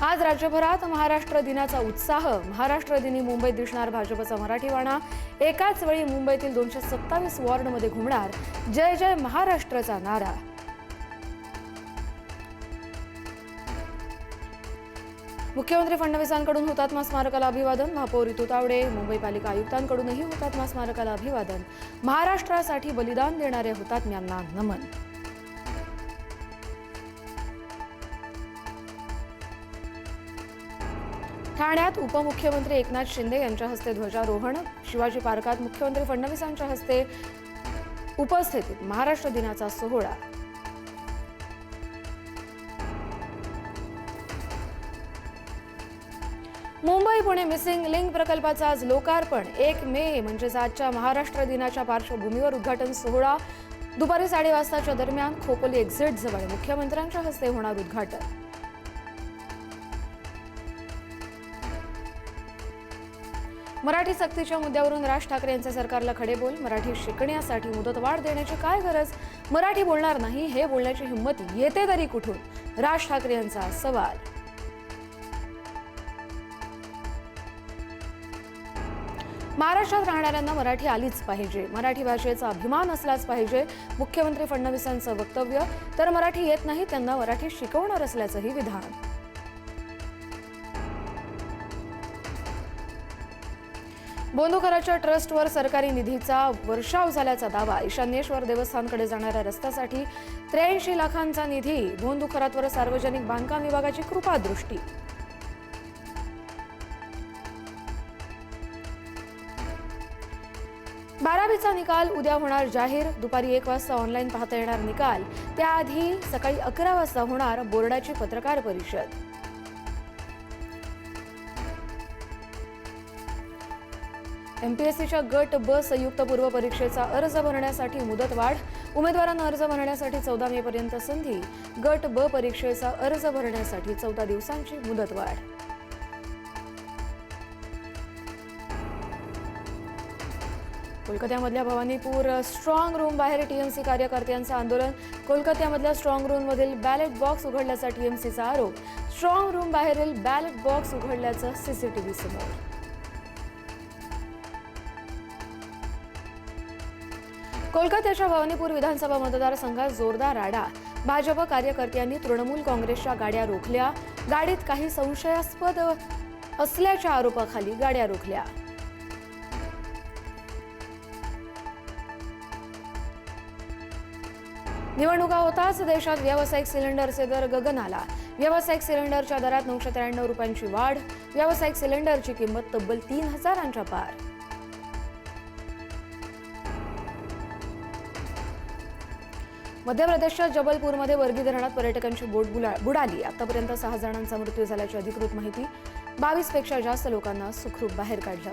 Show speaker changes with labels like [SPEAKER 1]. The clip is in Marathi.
[SPEAKER 1] आज राज्यभरात महाराष्ट्र दिनाचा उत्साह। महाराष्ट्र दिनी मुंबईत दिसणार भाजपचा मराठी बाणा। एकाच वेळी मुंबईतील 227 वॉर्डमध्ये घुमणार जय जय महाराष्ट्रचा नारा। मुख्यमंत्री फडणवीसांकडून हुतात्मा स्मारकाला अभिवादन। महापौर ऋतू तावडे, मुंबई पालिका आयुक्तांकडूनही हुतात्मा स्मारकाला अभिवादन। महाराष्ट्रासाठी बलिदान देणाऱ्या हुतात्म्यांना नमन। ठाण्यात उपमुख्यमंत्री एकनाथ शिंदे यांच्या हस्ते ध्वजारोहण। शिवाजी पार्कात मुख्यमंत्री फडणवीसांच्या हस्ते उपस्थितीत महाराष्ट्र दिनाचा सोहळा। मुंबई पुणे मिसिंग लिंक प्रकल्पाचा आज लोकार्पण। 1 मे म्हणजेच आजच्या महाराष्ट्र दिनाच्या पार्श्वभूमीवर उद्घाटन सोहळा। दुपारी 3:30 वाजताच्या दरम्यान खोपोली एक्झिट जवळ मुख्यमंत्र्यांच्या हस्ते होणार उद्घाटन। मराठी सक्तीच्या मुद्द्यावरून राज ठाकरे यांचे सरकारला खडेबोल। मराठी शिकण्यासाठी मुदतवाढ देण्याची काय गरज? मराठी बोलणार नाही हे बोलण्याची हिंमत येते तरी कुठून? राज ठाकरे यांचा सवाल। महाराष्ट्रात राहणाऱ्यांना मराठी आलीच पाहिजे, मराठी भाषेचा अभिमान असलाच पाहिजे, मुख्यमंत्री फडणवीसांचं वक्तव्य। तर मराठी येत नाही त्यांना मराठी शिकवणार असल्याचंही विधान। बोंदुखराच्या ट्रस्टवर सरकारी निधीचा वर्षाव झाल्याचा दावा। ईशान्येश्वर देवस्थानकडे जाणाऱ्या रस्त्यासाठी 83 लाखांचा निधी। बोंदुखरातवर सार्वजनिक बांधकाम विभागाची कृपादृष्टी। बारावीचा निकाल उद्या होणार जाहीर। दुपारी 1 वाजता ऑनलाईन पाहता येणार निकाल। त्याआधी सकाळी 11 वाजता होणार बोर्डाची पत्रकार परिषद। एमपीएससीच्या गट ब संयुक्त पूर्व परीक्षेचा अर्ज भरण्यासाठी मुदतवाढ। उमेदवारांना अर्ज भरण्यासाठी 14 मे पर्यंत संधी। गट ब परीक्षेचा अर्ज भरण्यासाठी 14 दिवसांची मुदतवाढ। कोलकात्यामधल्या भवानीपूर स्ट्रॉंग रूम बाहेर टीएमसी कार्यकर्त्यांचं आंदोलन। कोलकात्यामधल्या स्ट्रॉंग रूममधील बॅलेट बॉक्स उघडल्याचा टीएमसीचा आरोप। स्ट्रॉंग रूम बाहेरील बॅलेट बॉक्स उघडल्याचं सीसीटीव्ही समोर। कोलकात्याच्या भवानीपूर विधानसभा मतदारसंघात जोरदार राडा। भाजप कार्यकर्त्यांनी तृणमूल काँग्रेसच्या गाड्या रोखल्या। गाडीत काही संशयास्पद असल्याच्या आरोपाखाली गाड्या रोखल्या। निवडणुका होताच देशात व्यावसायिक सिलेंडरचे दर गगनाला। व्यावसायिक सिलेंडरच्या दरात 993 रुपयांची वाढ। व्यावसायिक सिलेंडरची किंमत तब्बल 3000च्या पार। मध्य प्रदेशच्या जबलपूरमध्ये वर्गी धरणात पर्यटकांची बोट बुडाली। आतापर्यंत 6 जणांचा मृत्यू झाल्याची अधिकृत माहिती। 22 पेक्षा जास्त लोकांना सुखरूप बाहेर काढलं।